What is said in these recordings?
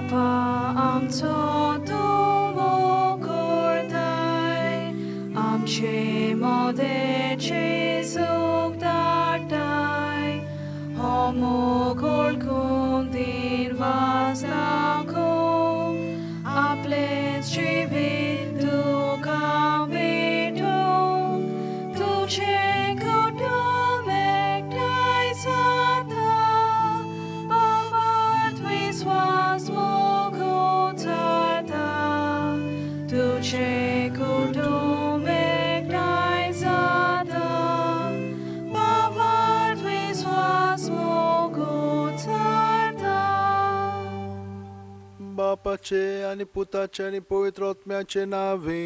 Papa amco dumokordai, amche mode Jesu dartai, homo kolkun din vasnako, aplets trivit du kambitu, tu ceko domek dai sata, bavat viswas moko tata, tu ceko domek dai sata, bavat viswas moko tata. बापाचे आणि पुताचे आणि पवित्र आत्म्याचे नावे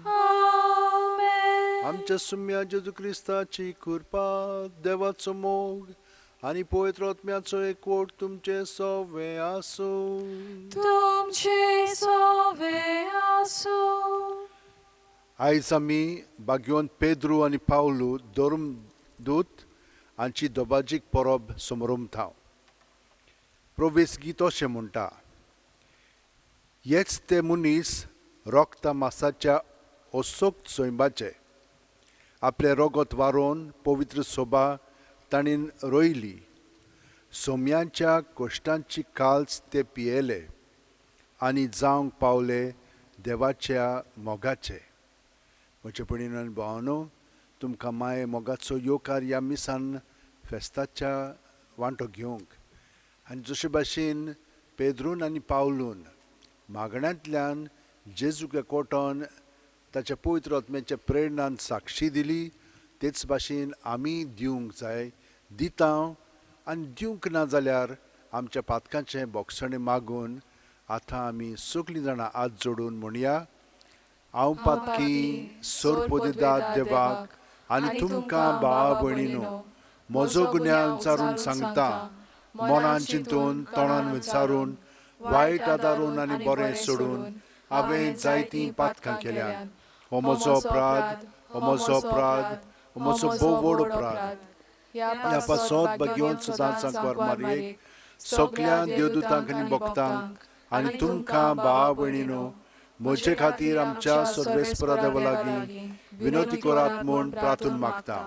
Amen. आमच्या सुम्या जेजू ख्रिस्ताची कृपा देवाचो मोग आणि पवित्र आत्म्याचो एकवट तुमचे सवे आसो तुमचे सोवे आसो. आयज आमी भाग्यवंत पेद्रू आणि पावलू धर्म दूत हांची दोबाजीक परब समारंभाव प्रवेश गीत अशें म्हणटा हेच ते मनीस रोगता मासाच्या ओसोक सोयंबाचे आपले रोगत वारोवन पवित्र सोबा ताणीन रोयली सोम्यांच्या कोश्टांची काल्स ते पियेले आनी जावंक पावले देवाच्या मोगाचे म्हजे पडीन आनी भावनो तुमकां माये मोगाचो योकार ह्या मिसान फेस्ताच्या वांटो घेवंक आनी जशे भाशेन पेद्रून आनी पावलून मागण्यांतल्यान जेजूक एकवटोन ताच्या पवित्र आत्म्याच्या प्रेरणान साक्षी दिली तेच भाशेन आमी दिवंक जाय दिता आनी दिवंक ना जाल्यार आमच्या पातकांचें बोगसणें मागून आतां आमी सगळीं जाणां हात जोडून म्हणया हांव पातकी सोरपोदिदाद देवाक आनी तुमकां भावा भयणीनो म्हजो गुन्यांव विचारून सांगता मनान चिंतून तोंडान विचारून वायट आदारून आनी बरें सोडून हांवें जायतीं पातकां केल्यात हो म्हजो अपराध हो म्हजो अपराध हो म्हजो भोव व्हड अपराध ह्या पासत भाग्यवंत सदांच सांकवार मारयेक सगळ्या देवदूतांक आनी भक्तांक आनी तुमकां भावा भयणीनो म्हजे खातीर आमच्या सर्वेस्परा देवा लागीं विनोती करात म्हूण प्रार्थना मागता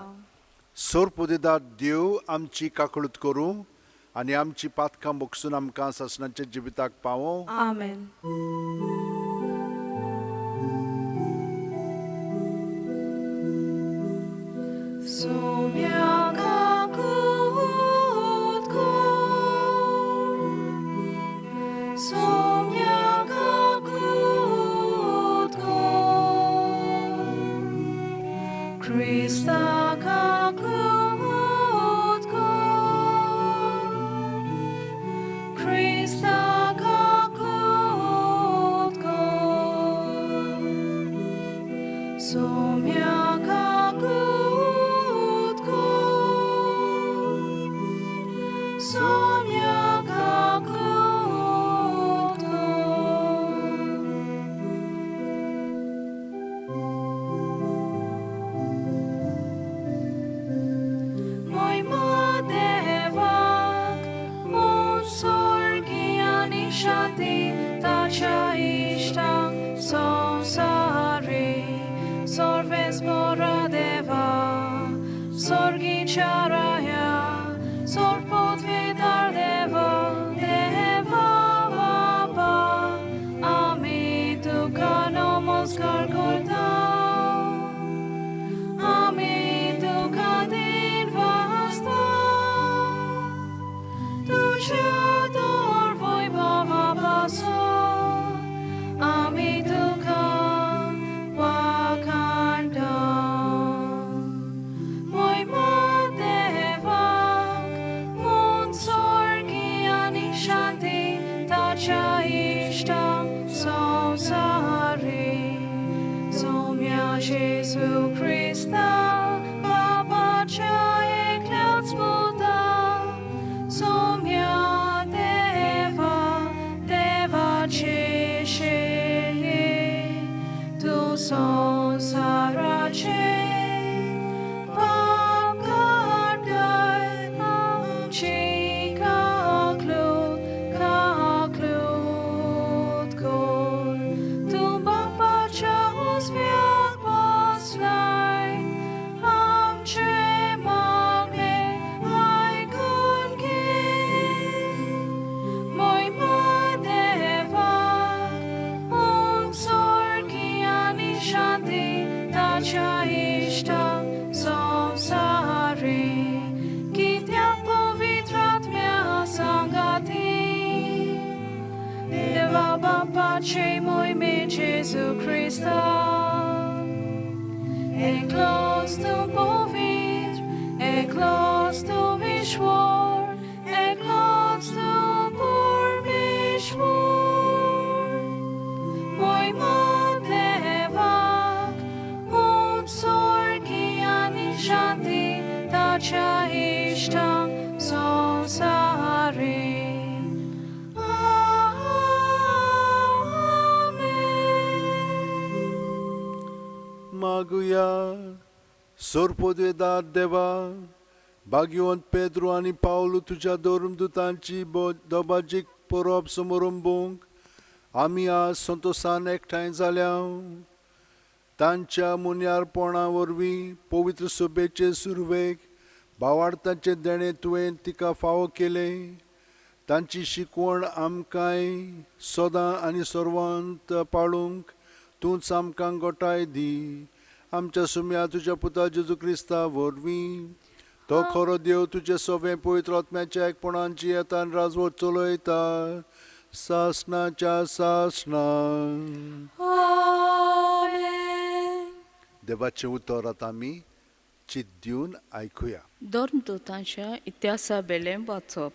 सोरपोदिदाद देव आमची काकळूत करूं आनी आमची पातकां बोगसून आमकां ससनाच्या जिविताक पावो Amen. Krista kakut ko, Krista kakut ko, Somya kakut ko, Somya kakut ko. Moi madevak, mon sorgiani shati, tacha ishta, sonsari, sorves moradeva, sorgi charaya, sorpot vidar deva, deva baba, ami tu kanomos gargolta, ami tu kadin vasta, tu chador voi baba baso, ami tu wakanda. Moi madevak, mon sorgi ani shanti, tacha ishta, sonsari, somya Jesu Christa, Baba cha eklat sputa, somya deva, deva cheshele, tu sonsarache, Chika klu, मागुया. सोरपोदेदार देवा, भाग्यवंत Pedro आनी पावलो तुझ्या दोरमदूतांची दोबाजीक परब समारंभोवंक आमी आज संतोशान एकठांय जाल्या. तांच्या मुन्यारपणा वरवीं पवित्र सभेचे सुरवेक भावार्थाचे देणे तुवें तिका फावो केले. तांची शिकवण आमकांय सदां आनी सर्वांत पाळूंक तूंच आमकां गोठाय दी. आमच्या सुम्या तुज्या पुता जेजू क्रिस्ता वरवीं तो खरो देव तुजे सवे पवित्र आत्म्याच्या एकपणांची येतान राजवट चलयता सासणाच्या सासणा. आमेन. देवाचें उतर आतां आमी चित दिवन आयकुया. धर्मदूतांच्या इतिहासा बेलें वाचप.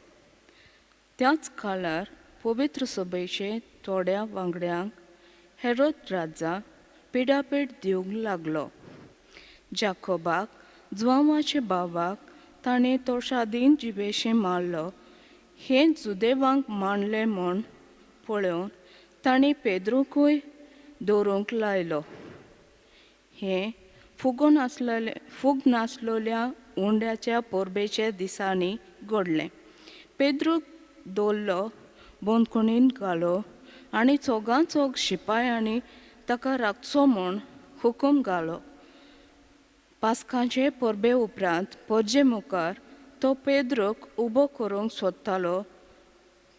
त्याच काळार पवित्र सभेचे थोड्या वांगड्यांक हेरोद राजा पिडापेट दिवंक लागलो. जाकोबाक जुआवाच्या भावाक ताणें तोशादीन जिबेशें मारलो. हें जुदेवांक मांडलें म्हूण पळोवन ताणें पेद्रूकूय दवरूंक लायलो. हें फूग नासलेल्या उंड्याच्या परबेच्या दिसांनी घडलें. पेद्रूक दवरलो, बंदखणीन घालो आनी चोगां चोग शिपायांनी ताका राखचो म्हूण हुकूम घालो. पास्काचे परबे उपरांत परजे मुखार तो पेद्रूक उबो करूंक सोदतालो.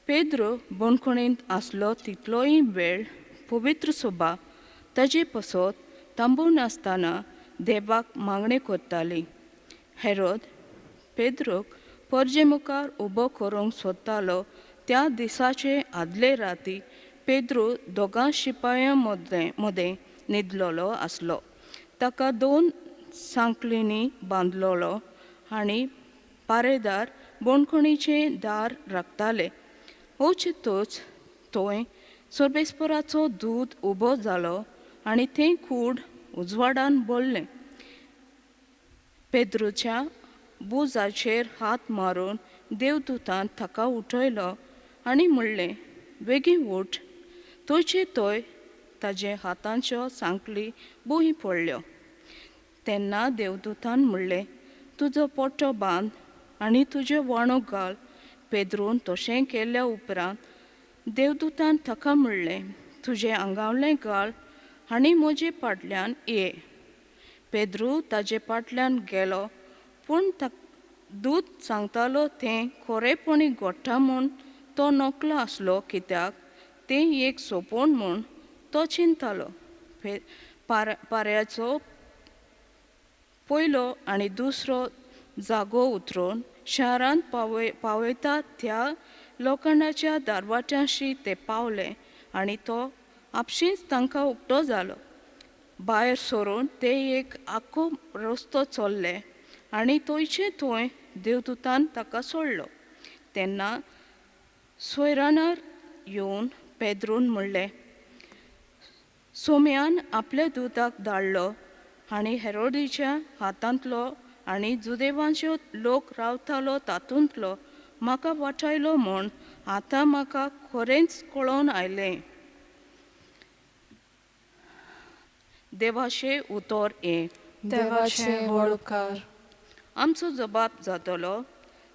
पेद्रू बंदखणींत आसलो तितलोय वेळ पवित्र सभा ताजे पासत थांबून आसतना देवाक मागणी करताली. हेरोद पेद्रूक परजे मुखार उबो करूंक सोदतालो त्या दिसाचे आदले राती पेद्रू दोगां शिपायां मदें न्हिदलोलो आसलो. ताका 2 सांकलींनी बांदलोलो आनी पारेदार बंदखणीचें दार राखताले. ओचितूच थंय सर्बेस्पराचो दूत उबो जालो आनी तें कूड उजवाडान भरलें. पेद्रूच्या बुजाचेर हात मारून देवदूतान ताका उठयलो आनी म्हणलें, बेगीन उठ. थंयचे थंय ताजे हातांच्यो सांकली बुही पडल्यो. तेन्ना देवदूतान म्हणलें, तुजो पोटो बांद आनी तुजे वाणूक घाल. पेद्रून तशें केल्या उपरांत देवदूतान ताका म्हणलें, तुजें आंगावलें घाल आनी म्हजे फाटल्यान ये. पेद्रू ताजे फाटल्यान गेलो, पूण दूत सांगतालो तें खरेपणी घडटा म्हूण तो नकलो आसलो, कित्याक तें एक सोपोन म्हूण तो चिंतालो. पाऱ्याचो पयलो आनी दुसरो जागो उतरून शारांत पावयता त्या लोखंडाच्या दारवाट्यांशी ते पावले आनी तो आपशींच तांकां उक्तो जालो. भायर सरून ते एक आख्खो रस्तो चल्ले आनी थंयचे थंय देवदूतान ताका सोडलो. तेन्ना सोयरानार येवन पेद्रून म्हणलें, सोम्यान आपल्या दुताक धाडलो आनी हेरोदीच्या हातांतलो आनी जुदेवांचो लोक रावतालो तातूंतलो म्हाका वाटायलो म्हूण आतां म्हाका खरेंच कळोवन आयलें. देवाचें उतर हें. देवाचें वळखार. आमचो जबाब जातलो,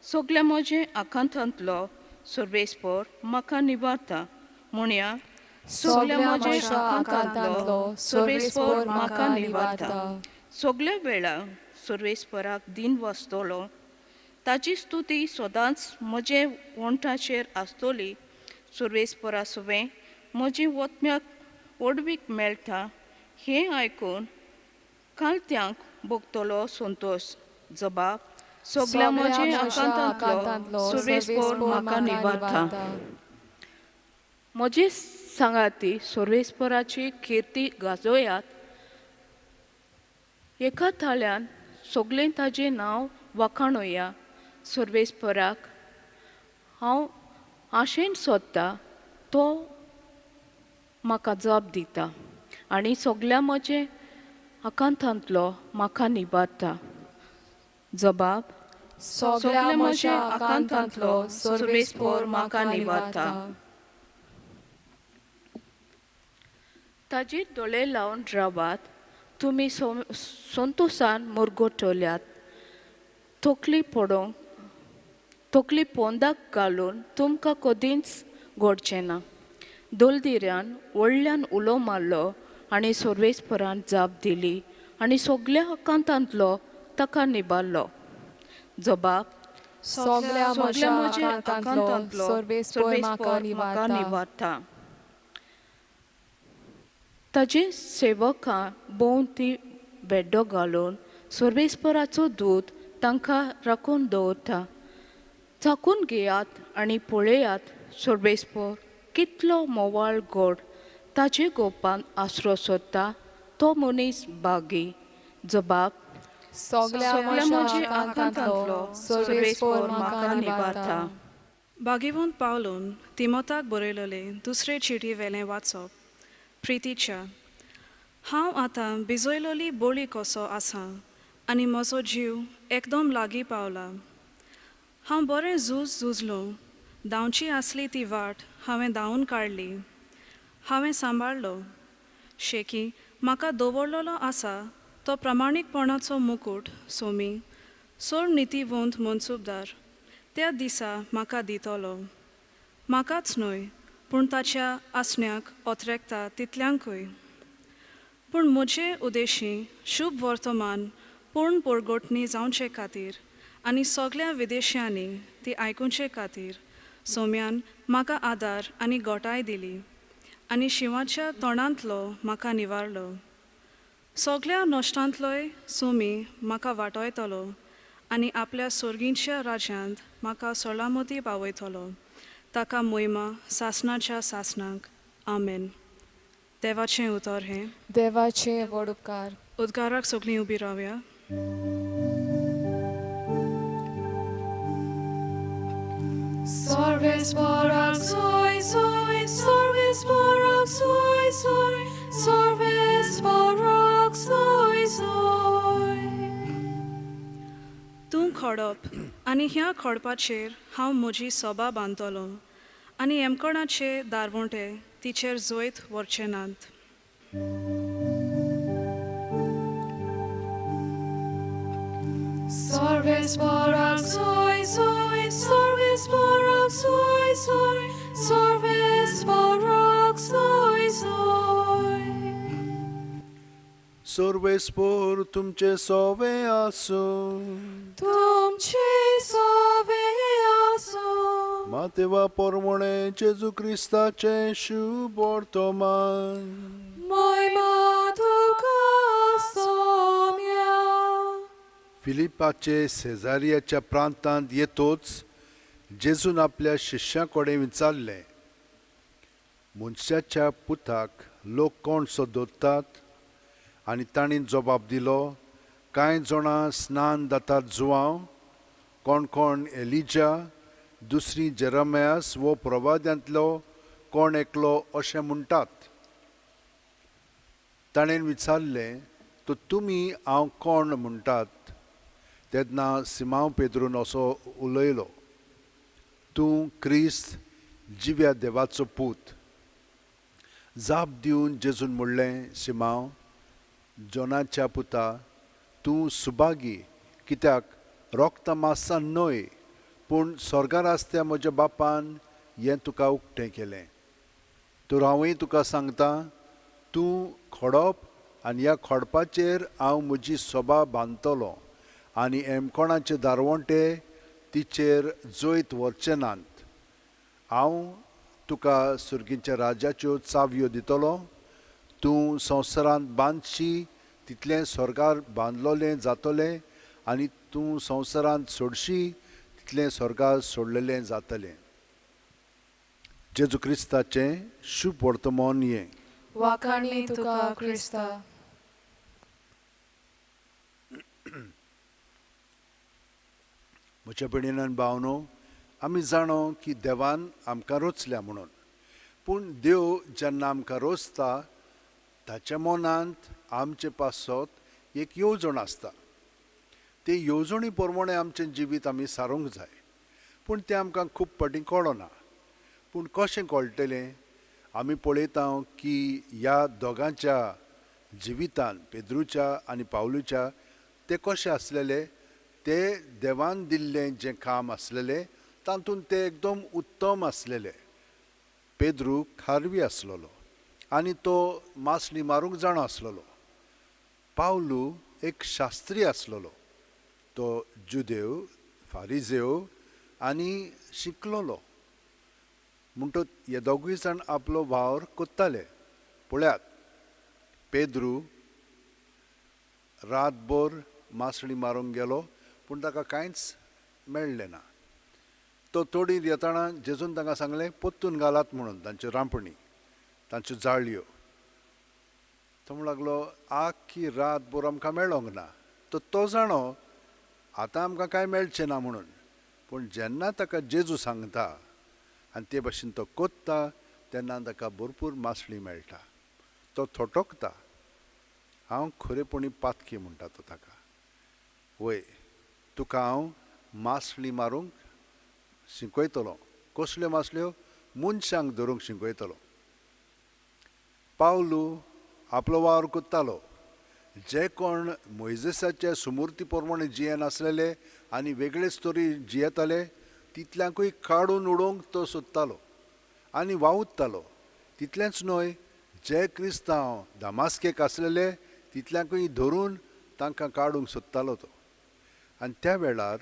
सगल्या म्हजे आकांतांतलो सर्वेस्पर म्हाका निबारता. म्हणया, सगल्या म्हज्या आकांतांतलो सर्वेस्पर म्हाका निबारता. सगल्या वेळा सर्वेस्पराक दिन वाचतलो. ताची स्तुती सदांच म्हजे वंठाचेर आसतली. सर्वेस्परा सवें म्हजी वतम्याक ओडवीक मेळटा हें आयकून कालत्यांक भोगतलो संतोश. जबाब, सगल्या म्हज्या आकांतांतलो सर्वेस्पर म्हाका निबारता. म्हजे सांगाती सर्वेस्पराची किर्ती गाजोयात. एका थाळ्यान सगळें ताजें नांव वखाणुया. सर्वेस्पराक हांव आशेन सोदता तो म्हाका जाप दिता आनी सगल्या म्हजे आकांतांतलो म्हाका निबारता. जबाब, सगल्या म्हज्या आकांतांतलो सर्वेस्पर म्हाका निबारता. ताजेर दोळे लावन रावात. तुमी संतोषान मुरगोटल्यात. तकली पोंदाक घालून तुमकां कधीच घडचें ना. दोलदिऱ्यान व्हडल्यान उलो मारलो आनी सर्वेस्परान जाप दिली आनी सगल्या अकांतांतलो ताका निबारलो. जबाब सगल्या सगल्या म्हज्या अकांतांतलो सर्वेस्पर म्हाका निवारता. निवारता. ताजे सेवकां भोंवती बेड्डो घालून सर्वेस्पराचो दूत तांकां राखून दवरता. चाकून घेयात आनी पळयात सर्वेस्पर कितलो मोवाळ गोड ताजे गोपान आसरो सोदता तो मनीस बागी. जबाब सगल्या म्हज्या अकांतांतलो सर्वेस्पर म्हाका निवारता. बागेवंत पावलून तिमोथाक बरयलेले दुसरे चिटी वेलें वाचप. प्रितीच्या, हांव आतां भिजयलोली बोळी कसो आसां आनी म्हजो जीव एकदम लागीं पावला. हांव बरें झुजलों. धांवची आसली ती वाट हांवें धांवन काडली. हांवें सांबाळलो. शेकी म्हाका दवरलेलो आसा तो प्रामाणीकपणाचो मुकूट सोमी सोड नितीवंत मनसूबदार त्या दिसा म्हाका दितलो. म्हाकाच न्हय पूण ताच्या आसण्याक ओतरेकता तितल्यांकूय. पूण म्हजे उद्देशी शुभ वर्तमान पूर्ण परगोटणी जावचे खातीर आनी सगल्या विदेशांनी ती आयकुचे खातीर सोम्यान म्हाका आदार आनी घोटाय दिली आनी शिवाच्या तोंडांतलो म्हाका निवारलो. सगल्या नश्टांतलोय सोमी म्हाका वाटयतलो आनी आपल्या सोर्गींच्या राज्यांत म्हाका सोलामती पावयतलो. ताका मोहिमा सासणाच्या सासणाक. आमेन. देवाचें उतर हें. देवाचे व्हड उपकार. उद्गाराक सगळीं उबी रावया. सर्वेस्पराक सोय सोय, सर्वेस्पराक सोय सोय, सर्वेस्पराक सोय सोय. तूं खडप आनी ह्या खडपाचेर हांव म्हजी सोबा बांदतलों आनी एमकणाचे दारवोंटे तिचेर जोयत व्हरचे नात. सर्वेस्पराक सोय सोय, सर्वेस्पराक सोय सोय, सर्वेस्पराक सोय सोय. सर्वेस्पर तुमचे सोवे आसूं. तुमचे सोवे आसूं. मातेवा पोरमोणे जेजू क्रिस्ताचे शुभ वर्तमान. मोहिमा तुका सोम्या. फिलिपाचे सेजारियाच्या प्रांतांत येतोच जेजून आपल्या शिश्यां कडेन विचारलें, मनशाच्या पुताक लोक कोण सोदतात? आनी तांणी जबाब दिलो, कांय जाणां स्नान जातात जुवांव, कोण कोण एलिजा, दुसरी जेरमेयास वो प्रवाद्यांतलो कोण एकलो अशें म्हणटात. ताणें विचारलें, तो तुमी हांव कोण म्हणटात? तेन्ना सिमांव पेद्रून असो उलयलो, तूं क्रिस्त जिव्या देवाचो पूत. जाप दिवन जेजून म्हणलें, सिमांव जोनाच्या पुता, तूं सुभागी, कित्याक रोक्ता मांसान न्हय पूण स्वर्गार आसत्या म्हज्या बापान हें तुका उक्तें केलें. तर हांवूय तुका सांगता, तूं खडप आनी ह्या खडपाचेर हांव म्हजी सोबा बांदतलों आनी एमकोणाचे दारवोंटे तिचेर जोयत व्हरचे नात. हांव तुका सुर्गीच्या राज्याच्यो चावयो दितलो. तूं संवसारांत बांदशी तितलें स्वर्गार बांदलोलें जातलें आनी तूं संवसारांत सोडशी तितलें स्वर्गार सोडलेलें जातलें. जेजू क्रिस्ताचें शुभ वर्तमान हें. वाखाणी तुका क्रिस्ता. म्हज्या भयणीन भावनो, आमी जाणो की देवान आमकां रोचल्या म्हणून, पूण देव जेन्ना आमकां रोचता ताच्या मनांत आमचे पासत एक येवजण आसता. ते येवजणी प्रमाणे आमचें जिवीत आमी सारूंक जाय, पूण तें आमकां खूब फावटीं कळना. पूण कशें कळटलें? आमी पळयता की ह्या दोगांच्या जिवितान पेद्रूच्या आनी पावलूच्या ते कशे आसलेले, ते देवान दिल्लें जें काम आसलेलें तातूंत ते एकदम उत्तम आसलेले. पेद्रू खारवी आसलेलो आनी तो मासली मारूंक जाणो आसलेलो. पावलू एक शास्त्री आसलेलो, तो जुदेव फारिजेव आनी शिकलोलो. म्हणटच हे दोगूय जाण आपलो वावर कोत्ताले. पळयात, पेद्रू रातभर मासळी मारूंक गेलो पूण ताका कांयच मेळ्ळें ना. तो तोडीर येताना जेजून तांकां सांगलें पोत्तून घालात म्हणून तांच्यो रांपणी, तांच्यो जाळयो. तो म्हणूंक लागलो आख्खी रातभर आमकां मेळोंक ना. तो जाणो आतां आमकां कांय मेळचें ना म्हणून, पूण जेन्ना ताका जेजू सांगता आनी ते भाशेन तो कोत्ता तेन्ना ताका भरपूर मासळी मेळटा. तो थोटोकता, हांव खरेपणी पातकी म्हणटा तो ताका. वय, तुका हांव मासळी मारूंक शिकयतलो. कसल्यो मासल्यो? मनशांक धरूंक शिकयतलो. पावलू आपलो वावर कोत्तालो. जे कोण मोइजेसाचे सुमूर्ती प्रमाणे जियेनासलेले आनी वेगळेच तरी जियेताले तितल्यांकूय काडून उडोवंक तो सोदतालो आनी वावुरतालो. तितलेंच न्हय, जे क्रिस्तांव दामास्केक आसलेले तितल्यांकूय धरून तांकां काडूंक सोदतालो तो. आनी त्या वेळार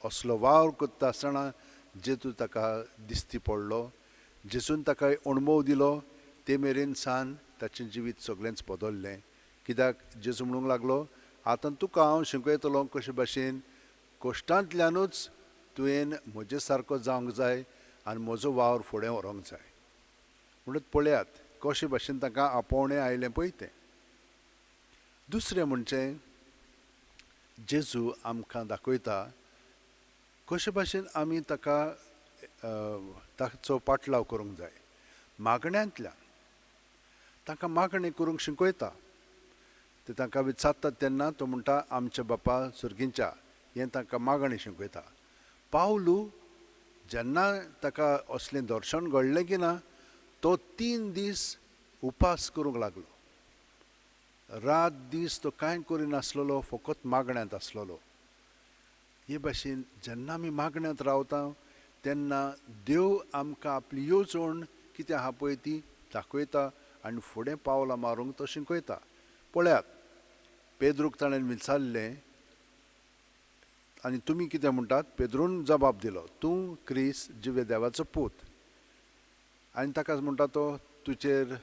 असलो वावर कोत्ता आसतना जेजू ताका दिश्टी पडलो. जेजून ताका अणभव दिलो. ते मेरेन सान ताचें जिवीत सगळेंच बदल्लें. कित्याक जेजू म्हणूंक लागलो आतां तुका हांव शिकयतलो कशे भाशेन कश्टांतल्यानूच तुवें म्हजे सारको जावंक जाय आनी म्हजो वावर फुडें व्हरोंक जाय. म्हणून पळयात कशे भाशेन ताका आपोवणें आयलें पळय तें. दुसरें म्हणजे जेजू आमकां दाखयता कशे भाशेन आमी ताचो पाटलाव करूंक जाय. मागण्यांतल्यान तांकां मागणें करूंक शिकयता. ते तांकां विचारतात तेन्ना तो म्हणटा आमच्या बापा सुर्गींच्या, हें तांकां मागणें शिकयता. पावलू जेन्ना ताका असलें दर्शन घडलें की ना, तो 3 दीस उपास करूंक लागलो. रात दीस तो कांय करिनासलेलो, फकत मागण्यांत आसलेलो. हे भाशेन जेन्ना आमी मागण्यांत रावता तेन्ना देव आमकां आपली येवजण कितें आहा पळय ती दाखयता आनी फुडें पावलां मारूंक तो शिकयता. पळयात, पेद्रूक ताणें विचारलें आनी तुमी कितें म्हणटात? पेद्रून जबाब दिलो, तूं क्रिस्त जिवे देवाचो पूत. आनी ताका म्हणटा तो तुजेर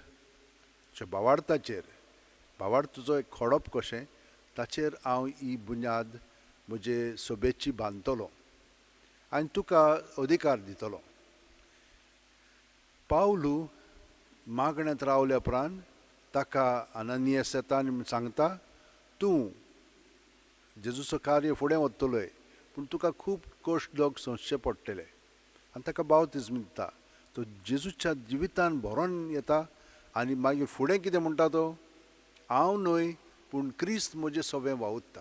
भावार्थ तुजो एक खडप कशें, ताचेर हांव ही बुन्याद म्हजे सोबेची बांदतलो आनी तुका अधिकार दितलो. पावलू मागण्यांत रावल्या उपरांत ताका अननियास येता आनी सांगता तूं जेजूचो कार्य फुडें व्हरतलोय पूण तुका खूब कश्ट लोक सोंसचे पडटले. आनी ताका बावतिजम दिता. तो जेजूच्या जिवितान भरोन येता आनी मागीर फुडें कितें म्हणटा तो, हांव न्हय पूण क्रिस्त म्हजें सवें वावुरता.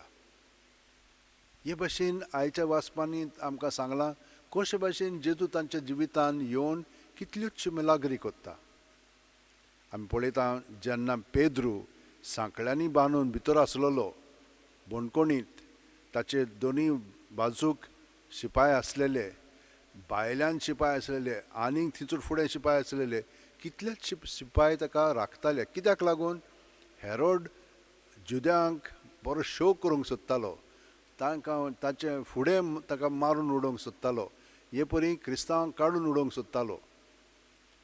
हे भाशेन आयच्या वाचपांनी आमकां सांगलां कशे भाशेन जेजू तांच्या जिवितान येवन कितल्योच मिलाग्री कोत्ता. आमी पळयता जेन्ना पेद्रू सांकळ्यांनी बांदून भितर आसलेलो बोणकोणींत, ताचे दोनी बाजूक शिपाय आसलेले, भायल्यान शिपाय आसलेले आनीक थिंचूर फुडें शिपाय आसलेले, कितलेच शिपाय ताका राखताले. कित्याक लागून? हेरोड जुद्यांक बरो शो करूंक सोदतालो, तांकां ताचे फुडें ताका मारून उडोवंक सोदतालो, हे परी क्रिस्तांवांक काडून उडोवंक सोदतालो.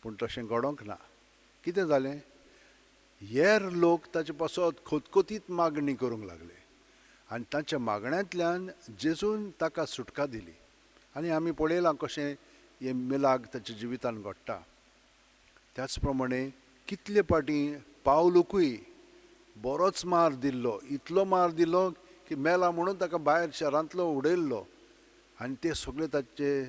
पूण तशें घडोवंक ना. कितें जालें? हेर लोक ताचे पासत खोतकोतीत मागणी करूंक लागले आनी तांच्या मागण्यांतल्यान जेजून ताका सुटका दिली. आनी आमी पळयलां कशें हे मिलाग ताच्या जिवितान घडटा. त्याच प्रमाणे कितले फाटी पावलूकूय बरोच मार दिल्लो, इतलो मार दिल्लो की मेला म्हणून ताका भायर शारांतलो उडयल्लो. आनी ते सगळे ताचे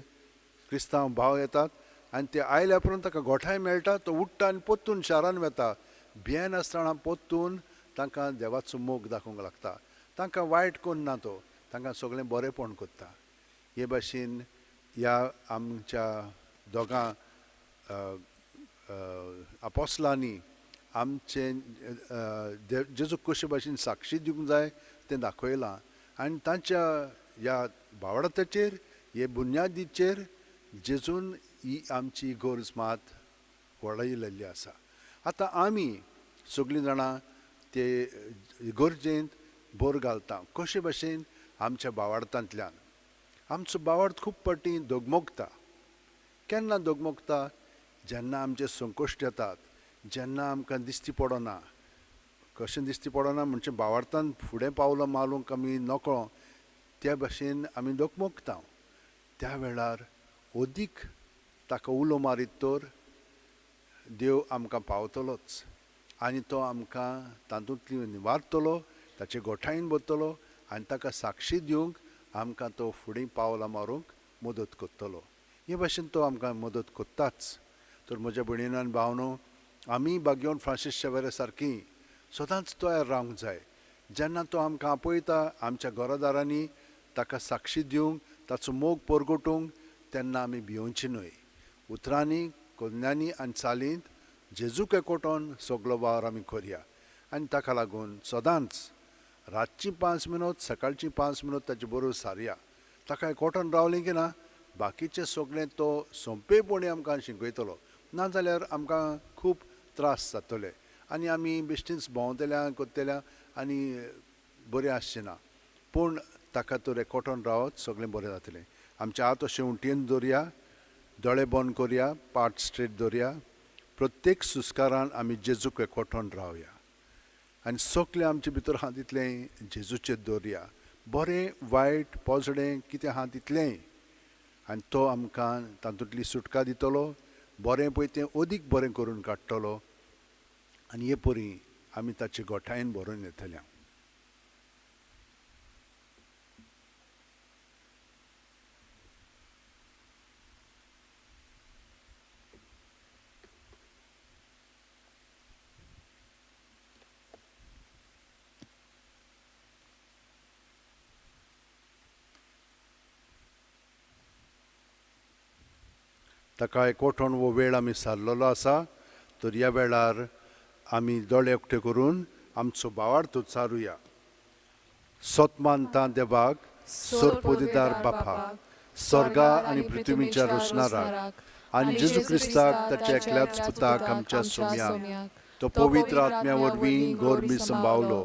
क्रिस्तांव भाव येतात आनी ते आयल्या उपरांत ताका गोठाय मेळटा. तो उठ्ठा आनी पोत्तून शारान वता. भियेन आसतना पोत्तून तांकां देवाचो मोग दाखोवंक लागता. तांकां वायट कोन्ना तो, तांकां सगळें बरेंपण कोत्ता. हे भाशेन ह्या आमच्या दोगां आपोस्लांनी आमचे जेजू कशे भाशेन साक्षी दिवंक जाय तें दाखयलां आनी तांच्या ह्या भावडाताचेर हे बुन्यादीचेर जेजून ही आमची गोरज मात वळयलेली आसा. आतां आमी सगळीं जाणां ते गरजेंत भर घालता कशे भाशेन आमच्या भावार्थांतल्यान. आमचो भावार्थ खूब फावटी दोगमोगता. केन्ना दोगमोगता? जेन्ना आमचे संकश्ट येतात, जेन्ना आमकां दिश्टी पडना. कशें दिश्टी पडना म्हणजे भावार्थान फुडें पावलो मारूंक आमी नकळो त्या भाशेन आमी दोगमोगता. त्या वेळार अदीक ताका उलो मारीत तर देव आमकां पावतलोच आनी तो आमकां तातूंतली निवारतलो, ताचे गोठायेन बरतलो आनी ताका साक्षी दिवंक आमकां तो फुडें पावलां मारूंक मदत करतलो. हे भाशेन तो आमकां मदत करताच. तर म्हज्या भयणीनो आनी भावनो, आमी बागेवन फ्रांसीस शेवेरे सारकीं सदांच तयार रावंक जाय. जेन्ना तो आमकां आपयता आमच्या घरादारांनी ताका साक्षी दिवंक, ताचो मोग परगटूंक, तेन्ना आमी भिवची न्हय. उतरांनी, कोन्यांनी आनी चालींत जेजूक एकवटोन सगळो वावर आमी करया. आनी ताका लागून सदांच रातची 5 मिनट, सकाळची 5 मिनट ताचे बरोबर सारया. ताका एकवटोन रावलें की ना बाकीचें सगळें तो सोंपेपणी आमकां शिकयतलो. नाजाल्यार आमकां खूब त्रास जातले आनी आमी बेश्टीच भोंवतल्या करतल्या आनी बरें आसचें ना. पूण ताका तर एकवटोन रावत सगळें बरें जातलें. आमचे हात अशें उंटयेन दवरया, दोळे बंद करया, पाट स्ट्रेट दवरया. प्रत्येक सुस्कारान आमी जेजूक एकवटोन रावया आनी सगळें आमचे भितर आहा तितलें जेजूचेर दवरया. बरें वायट पोजडें कितें आहा तितलेंय आनी तो आमकां तातूंतली सुटका दितलो. बरें पळय तें अदीक बरें करून काडटलो आनी हे परी आमी ताचे गोठायेन भरून येतल्या. ताका एकवटोन हो वेळ आमी सारलेलो आसा. तर ह्या वेळार आमी दोळे उक्ते करून आमचो भावार्थ उच्चारुया. सोतमानता देवाक, सोरपोदीदार बापाक, स्वर्गा आनी पृथ्वीच्या रचणाराक आनी जेजू क्रिस्ताक ताच्या एकल्याच पुताक आमच्या सुम्याक, तो पवित्र आत्म्या वरवीं गोरमी संभावलो,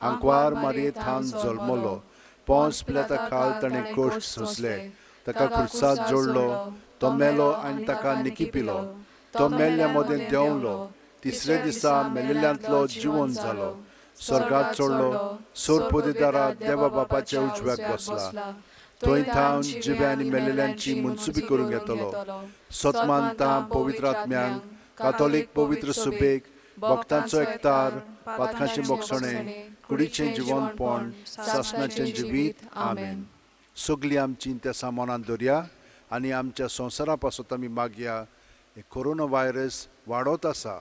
आंकवार मारयेंत थान जल्मलो, पोंस पिलाता खाल ताणें कोश्ट सोंसले, ताका क्रुसात जोडलो, तो मेलो आनी ताका निकी पिलो, तो मेल्ल्या मोदें देंवलो, तिसरे दिसा मेलिल्ल्यांतलो जिवंत जालो, स्वर्गात चडलो, सोरपोदीदारा देवा बापाच्या उजव्याक बसला, थंय थावन जिव्या आनी मेलिल्ल्यांची मुनसुबी करूंक येतलो. सोतमानता पवित्र आत्म्यांक, कातोलीक पवित्र सुबेक, भक्तांचो एकतार, पातकांचें मोगसणें, कुडीचें जिवंतपण, सासणाचें जिवीत. आमेन. सगळीं आमची त्या सामानान दवरया आनी आमच्या संवसारा पासत आमी मागया. हे कोरोना व्हायरस वाडत आसा,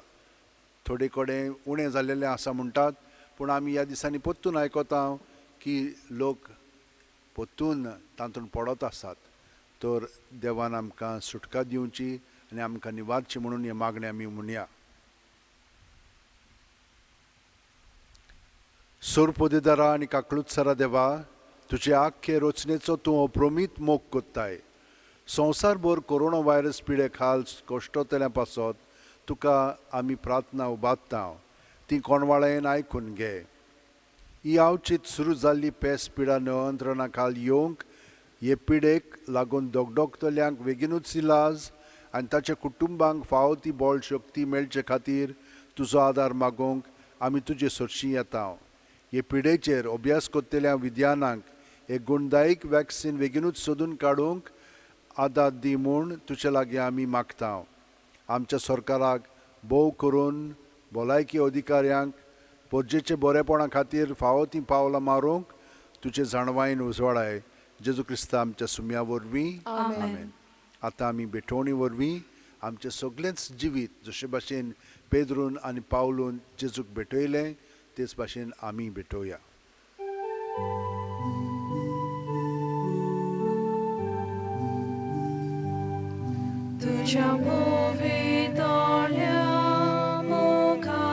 थोडे कडेन उणें जाल्लेलें आसा म्हणटात, पूण आमी ह्या दिसांनी परतून आयकता की लोक परतून तातूंत पडत आसात. तर देवान आमकां सुटका दिवची आनी आमकां निवारची म्हणून हे मागणें आमी म्हणया. सोरपोदीदारा आनी काकळुत्सरा देवा, तुजे आख्खे रचनेचो तूं अप्रमीत मोग कोत्ताय. संवसारभर कोरोना व्हायरस पिडे खाल कश्टतल्या पासत तुका आमी प्रार्थना उबारता. ती कोणवाळेन आयकून घे. ही आवचीत सुरू जाल्ली पेस पिडा नियंत्रणा खाल येवंक, हे पिडेक लागून दोगदोगतल्यांक बेगीनूच इलाज आनी ताच्या कुटुंबांक फावो ती बळ शक्ती मेळचे खातीर तुजो आदार मागूंक आमी तुजे सरशीं येता. हे पिडेचेर अभ्यास करतल्या विद्यानांक एक गुणदायीक वॅक्सीन बेगीनूच सोदून काडूंक आदार दी म्हूण तुजे लागीं आमी मागता. आमच्या सरकाराक भोव करून भलायकी अधिकाऱ्यांक पोरजेचे बरेपणा खातीर फावो ती पावलां मारूंक तुजे जाणवायेन उजवाडाय. जेजू क्रिस्ता आमच्या सुम्या वरवीं. आमेन. आतां आमी बेठवणी वरवीं आमचें सगळेंच जिवीत जशे भाशेन पेद्रून आनी पावलून जेजूक भेटयलें तेच भाशेन आमी भेटोवया. तुझ्या मोवितल्या मोगा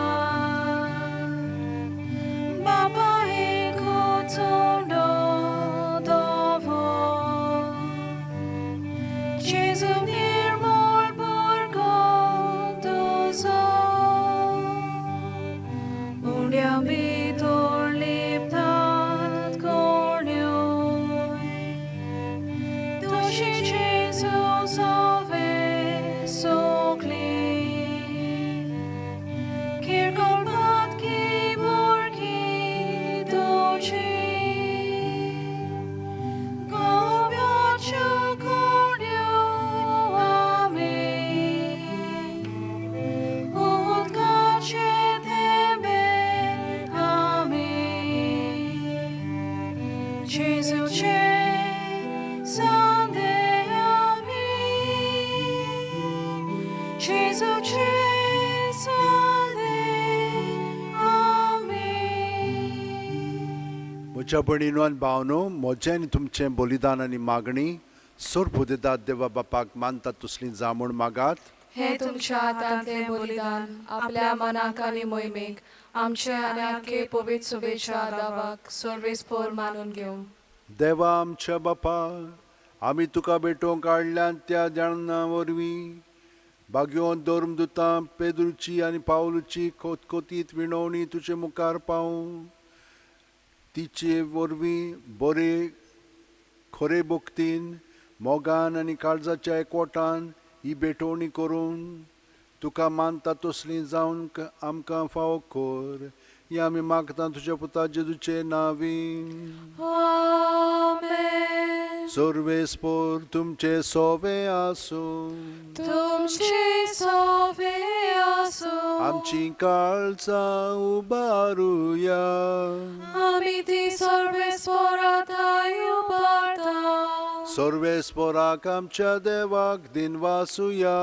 जेजूचे सोने आमेन. म्हज्या भयणीनो आनी भावनो, म्हजें आनी तुमचें बलिदान आनी मागणी सोर पुदेदाद देवा बापाक मानतात तसली जावं म्हूण मागात. हे तुमच्या हातांतले बलिदान आपल्या मनाक आनी मोहिमेक आमचे आनी आख्खे पवित्र सभेच्या दावाक सर्वेस्पर मानून घेवं. देवा आमच्या बापा, आमी तुका भेटोवंक काडल्यान त्या जाणा वरवीं भाग्योन धर्मदुतां पेद्रूची आनी पावलूची कोतकोतीत विणवणी तुजे मुखार पावूं. तिचे वरवीं बरे खरे भक्तीन मोगान आनी काळजाच्या एकवटान ही भेटवणी करून तुका मानता तसली जावन आमकां फावो कर. ही आमी मागता तुज्या पुता जेजूचे नांवीन. आमेन. सर्वेस्पर तुमचे सोवे आसूं. तुमचे सोवे आसूं. आमची काळजां उबारुया. आमी ती सर्वेस्परांताय उबारता. सर्वेस्पराक आमच्या देवाक दिनवासुया.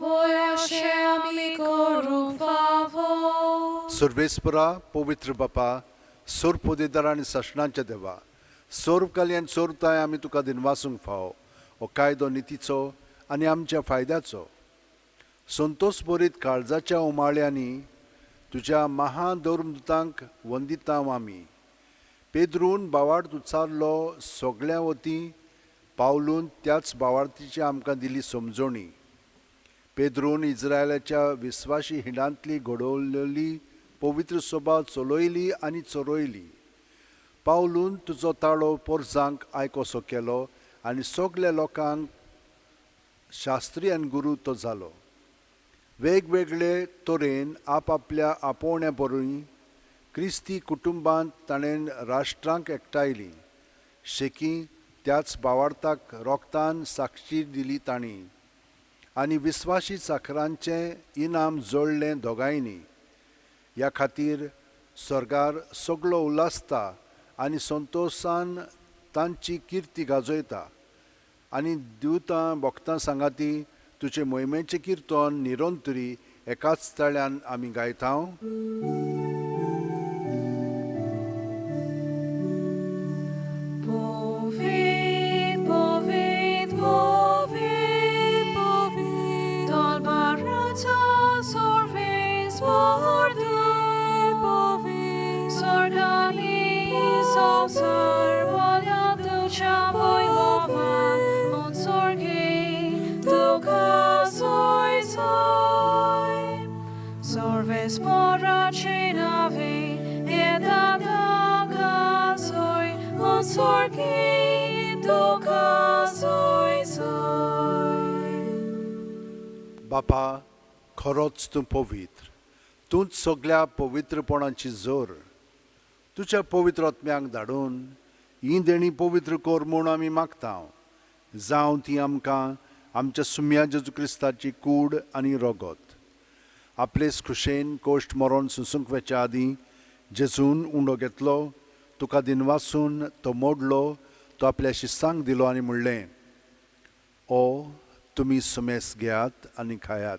होय अशें आमी करूंक फावो. सर्वेस्परा पवित्र बापा, सोर पोदेदार आनी सशणांच्या देवा, सोर्व कल्याण सोरताय आमी तुका दिनवासूंक फावो. हो कायदो नितीचो आनी आमच्या फायद्याचो. संतोश बरीत काळजाच्या उमाळ्यांनी तुज्या महान धर्मदुतांक वंदिता आमी. पेद्रून बावार्थ उचारलो सगळ्या वतीं पावलून त्याच बावार्थीची आमकां दिली समजोणी. पेद्रून इस्रायलाच्या विस्वासी हिंडांतली घडोवलेली पवित्र सभा चलयली आनी चरयली. पावलून तुजो ताळो पोरजांक आयकोसो केलो आनी सगल्या लोकांक शास्त्री आनी गुरू तो जालो. वेगवेगळे तरेन आपआपल्या आपोवण्या बरोय क्रिस्ती कुटुंबांत ताणें राष्ट्रांक एकठायली. शेकी त्याच भावार्थाक रोगतान साक्षी दिली तांणी आनी विस्वासी चाकरांचें इनाम जोडलें दोगांयनी. ह्या खातीर स्वर्गार सगळो उलासता आनी संतोशान तांची किर्ती गाजयता. आनी दिवतां भक्तां सांगाती तुजे मोहिमेचें किर्तन निरंतरी एकाच तळ्यान आमी गायता. बापा, खरोच तूं पवित्र. तूंच सगळ्या पवित्रपणाची जोर. तुज्या पवित्र आत्म्याक धाडून ही देणी पवित्र कर म्हूण आमी मागता. जावं ती आमकां आमच्या सुम्या जेजू क्रिस्ताची कूड आनी रगत. आपलेच खुशेन कोश्ट मरोन सुसूंक वेच्या आदीं जेजून उंडो घेतलो, तुका दिनवासून तो मोडलो, तो आपल्या शिस्सांक दिलो आनी म्हणलें, ओ तुमी सुमेस घेयात आनी खायात.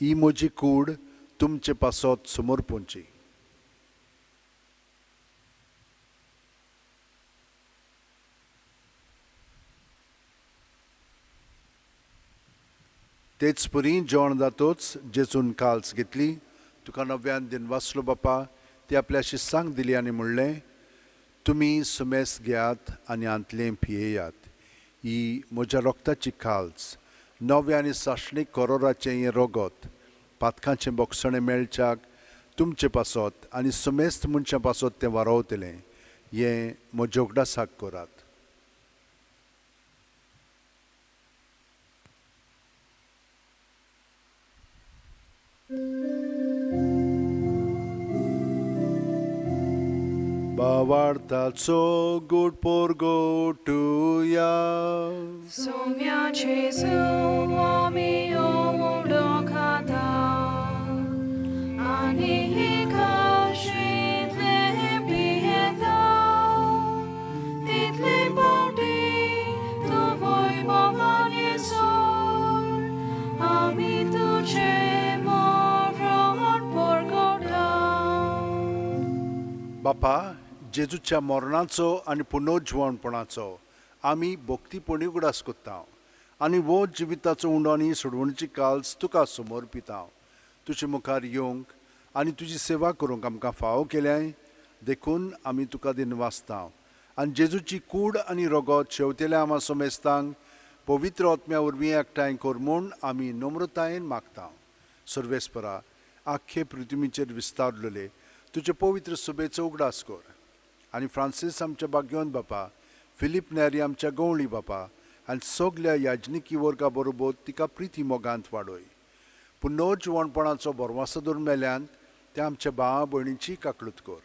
ही म्हजी कूड तुमचे पासत समोर पोंची. तेच परी जेवण जातोच जेजून काल्स घेतली. तुका नव्यान दिनवासलो बापा, ती आपल्या शिस्सांक दिली आनी म्हणलें, तुमी सुमेस घेयात आनी आंतलें पियेयात. ही म्हज्या रोगताची काल्स, नवे आनी साश्णीक करोराचें हें रगत, पातकांचें बोगसणें मेळच्याक तुमचे पासत आनी सुमेस्त मनशां पासत तें वारोवतलें. हें म्हज्या उगडासाक करात. भावार्थाचो गूढ पोरगोटुया. सोम्या जेजू आमी ओमुडो खाता आनी हे काशींतले पियेता. तितले पावटी तूं वैभवान येसोर आमी बापा, जेजूच्या मरणाचो आनी पुनरुज्जीवनपणाचो आमी भक्तीपणी उगडास कोत्ता आनी वो जिविताचो उंडो आनी सोडवणीची काल्स तुका समोर पिता. तुजे मुखार येवंक आनी तुजी सेवा करूंक आमकां फावो केल्याय देखून आमी तुका दिन वाचता आनी जेजूची कूड आनी रगत शेवतेल्या आमा सोमेस्तांक पवित्र आत्म्या वरवीं एकठांय कर म्हूण आमी नम्रतायेन मागता. सर्वेस्परा, आख्खे पृथ्वीचेर विस्तारलेले तुजे पवित्र सुबेचो उगडास कर आनी फ्रांसीस आमच्या भाग्यवंत बापा, फिलीप नेरी आमच्या गवळी बापा आनी सगल्या याजनिकी वर्गा बरोबर तिका प्रिती मोगांत वाडय. पुनरुज्जीवनपणाचो भरवंसो दवरून मेल्यान त्या आमच्या भावा भयणीची काकळूत कर.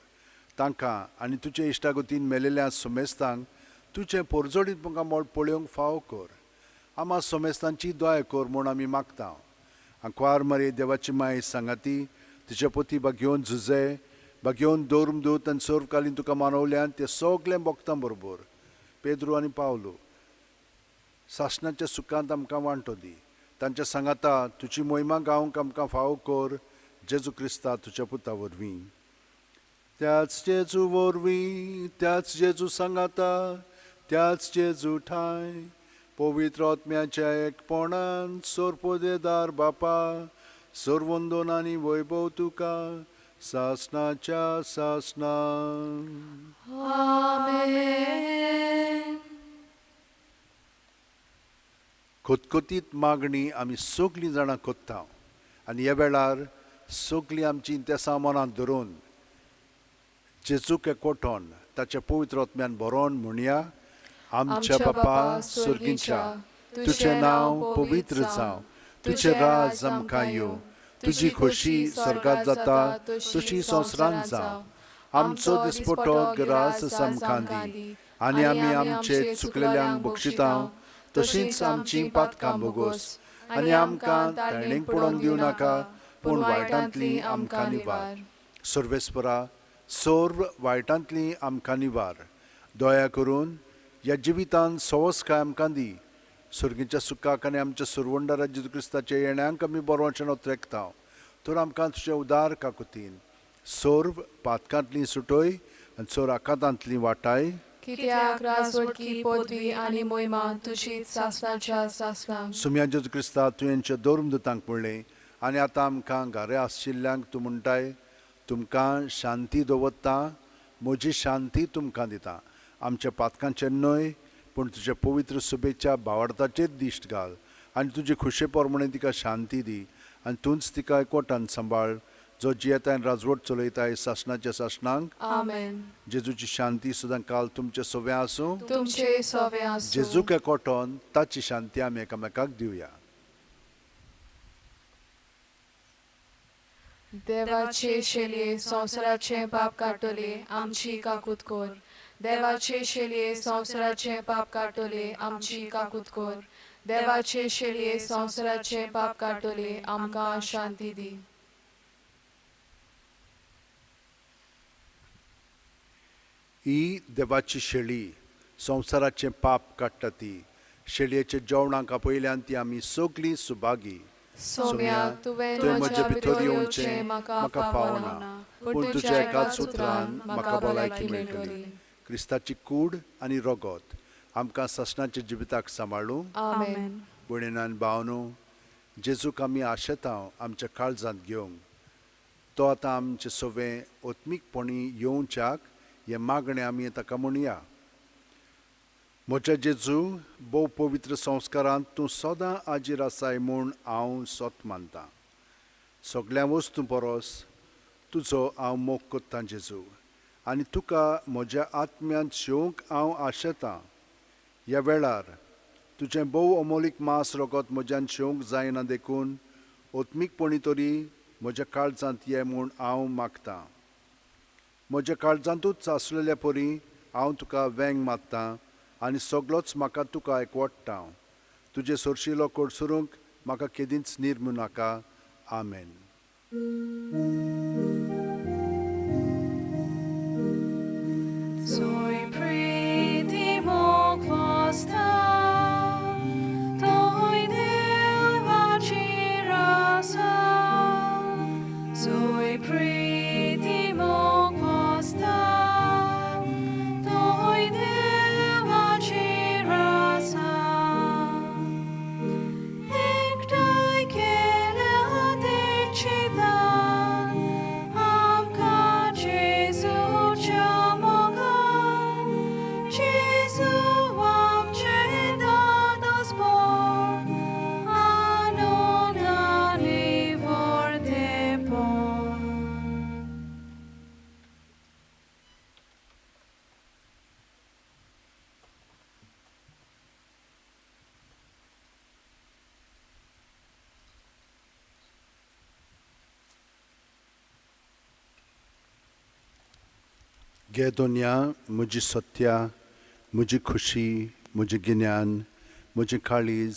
तांकां आनी तुजे इश्टागतीन मेलेल्या सोमेस्तांक तुजें परजोडीत तुमकां मोल पळोवंक फावो कर. आमा सोमेस्तांची दया कर म्हूण आमी मागता. आंकवार मरे देवाची माय सांगाती, तिचे पती भाग्यवंत झुजे, भाग्यवंत दौरमदूत आनी सर्वकालीन तुका मानवल्यान ते सगळे भक्तां बरोबर पेद्रू आनी पावलो सासणाच्या सुखांत आमकां वांटो दी. तांच्या सांगाता तुजी मोहिमा गावंक आमकां फावो कर. जेजू क्रिस्ता तुज्या पुता वरवीं. त्याच जेजू वरवीं, त्याच जेजू सांगाता, त्याच जेजू ठाय पवित्र आत्म्याच्या एकपणान सोरपोदेदार बापा, सर्वंदोन आनी वैभव तुका सासणाच्या सासणा. आमेन. खोतखोतीत मागणी आमी सगलीं जाणां कोत्ता आनी ह्या वेळार सगलीं आमची इंतेसां मनांत धरून जेजूक एकवटोन ताच्या पवित्र आत्म्यान भरोन म्हणया. आमच्या बापा सुर्गीच्या, तुजें नांव पवित्र जावं, तुजें राज आमकां येवं, तुजी खोशी स्वर्गांत जाता तशी संवसारांत जावं. आमचो दिसपटो गिरास आमकां दी आनी आमी आमचे चुकलेल्यांक बक्षितांव तशींच आमचीं पातकां बोगोस आनी आमकां ताळणेक पडोवंक दिवं नाका पूण वायटांतलीं आमकां निवार. सर्वेस्परा, सर्व वायटांतलीं आमकां निवार. दया करून ह्या जिवितांत सवस्काय आमकां दी. सुर्गीच्या सुखाक आनी आमच्या सुरवंडा जेजू क्रिस्ताच्या येण्याक आमी बरोवचें नोत्रेकता. तर आमकां तुज्या उदार काकुतीन सर्व पातकांतलीं सुटय आनी चोर आकांतांतलीं वाटाय. कित्याक राजवडकी पदवी आनी मोहिमा तुजीच सासणाच्या सासणां. सुम्या जेजू क्रिस्ता तुवेंच्या दौरमदूतांक म्हणलें आनी आतां आमकां घारे आशिल्ल्यांक तूं म्हणटाय, तुमकां शांती दवरता, म्हजी शांती तुमकां दिता. आमच्या पातकांचेर न्हय पूण तुज्या पवित्र सुबेच्या भावार्थाचेर दिश्ट घाल आनी तुजी खुशे पोरमणे तिका शांती दी आनी तूंच तिका एकवटान सांबाळ, जो जियेताय राजवट चलयताय सासणाच्या सासणांक. आमेन. जेजूची शांती सुद्दां काल तुमचे सोवे आसूं. तुमचे सोवे आसूं. जेजूक एकवटोन ताची शांती आमी एकामेकाक दिवया. देवाचे शेलये संवसाराचे पाप काडटले आमची काकूत कर. देवाचे शेलये संवसाराचे पाप काडटले आमची काकूत कर. देवाचे शेलये संवसाराचे पाप काडटले आमकां शांती दी. ही देवाची शेळी संवसाराचें पाप काडटा ती. शेळयेच्या जेवणाक आपयल्यान ती आमी सगलीं सुभागी. सोम्या, तुवें म्हज्या भितर येवचें म्हाका फावना, पूण तुज्या एकाच उतरान म्हाका भलायकी मेळटली. क्रिस्ताची कूड आनी रगत आमकां सासणाच्या जिविताक सांबाळूं. आमेन. भयणीन आनी भावनो, जेजूक आमी आशेता आमच्या काळजांत घेवंक. तो आतां आमचे सोवे ओत्मीकपणी येवच्याक हे मागणें आमी ताका म्हणया. म्हज्या जेजू, भोव पवित्र संस्कारांत तूं सदां आजीर आसाय म्हूण हांव सोत मानतां. सगळ्या वस्तू परस तुजो हांव मोग कोत्तां जेजू आनी तुका म्हज्या आत्म्यांत शेवंक हांव आशेतां. ह्या वेळार तुजें भोव अमोलीक मास रगत म्हज्यान शेवंक जायना देखून ओत्मीकपणी तरी म्हज्या काळजांत ये म्हूण हांव मागतां. म्हज्या काळजांतूच आसलेल्या परी हांव तुका वेंग मात्तां आनी सगळोच म्हाका तुका एकवटटा. तुजे सोरशिलो कोडसुरूंक म्हाका केदींच निर्मू नाका. आमेन. Soy pretty mog fasta, toi devaci rasa. Soy pretty mog fasta. घे दोनया म्हजी सत्या, म्हजी खुशी, म्हजें गिन्यान, म्हजें काळीज,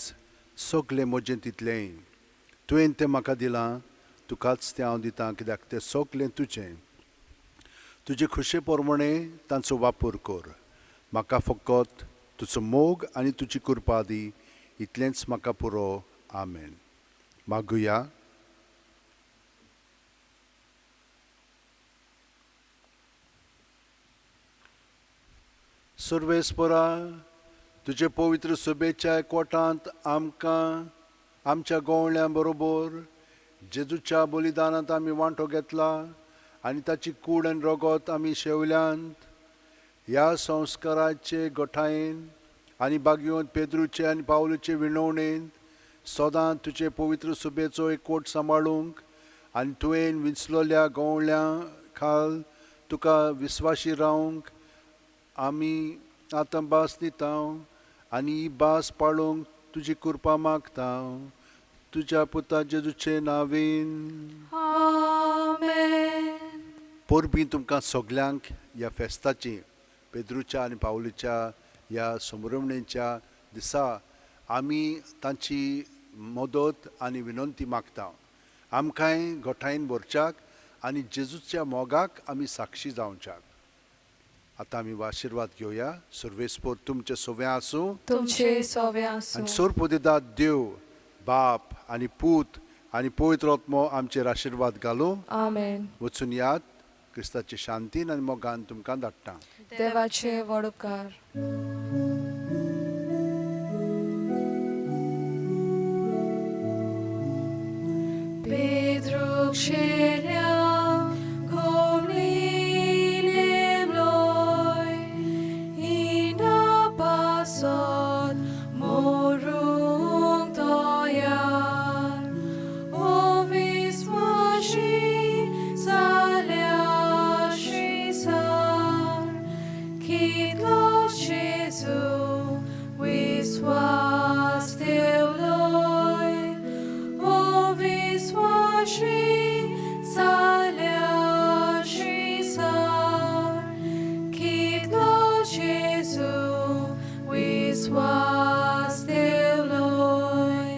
सगलें म्हजें तितलें. तुवें तें म्हाका दिलां, तुकाच तें हांव दितां कित्याक तें सगलें तुजें. तुजे खुशे प्रमाणे तांचो वापर कर. म्हाका फकत तुजो मोग आनी तुजी कृपा दी, इतलेंच म्हाका पुरो. आमेन. मागुया. सर्वेस्परा, तुजे पवित्र सभेच्या एकवटांत आमकां आमच्या गवळ्यां बरोबर जेजूच्या बलिदानांत आमी वांटो घेतला आनी ताची कूड आनी रगत आमी शेवल्यांत. ह्या संस्काराचे गोठायेन आनी बागयोंत पेद्रूचे आनी पावलूचे विणवणेंत सदां तुजे पवित्र सभेचो एकवट सांबाळूंक आनी तुवें विंचलोल्या गवळ्यां खाल तुका विस्वाशी रावंक आमी आतां भास दिता आनी ही भास पाळूंक तुजी कृपा मागता. तुज्या पुता जेजूचे नांवेन. आमेन. परबीं तुमकां सगल्यांक ह्या फेस्ताची, पेद्रूच्या आनी पावलीच्या ह्या समरमणेच्या दिसा आमी तांची मदत आनी विनंती मागता. आमकांय गोठायेन भरच्याक आनी जेजूच्या मोगाक आमी साक्षी जावच्याक. आतां आमी आशिर्वाद घेवया. सर्वेस्पर तुमचे सोवे आसूं तुमचे सोवे आसूं. आनी सोरपोदिता देव बाप आनी पूत आनी पवित्र आत्मो आमचेर आशिर्वाद घालूं. आमेन. वचून याद क्रिस्ताचे शांतीन आनी मोगान तुमकां धाडटा. देवाचे व्हड उपकार. Pedro Chelia, Cornile Bloy, Ina Pasot, Morung Toyar, Ovis Mashi, Salia Shisar, Kitlos Jesu, Wiswas Teoloi, Ovis Mashi, Salia Shisar, Kitlos Jesu, Wiswas Teoloi,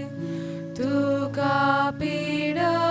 Tu capira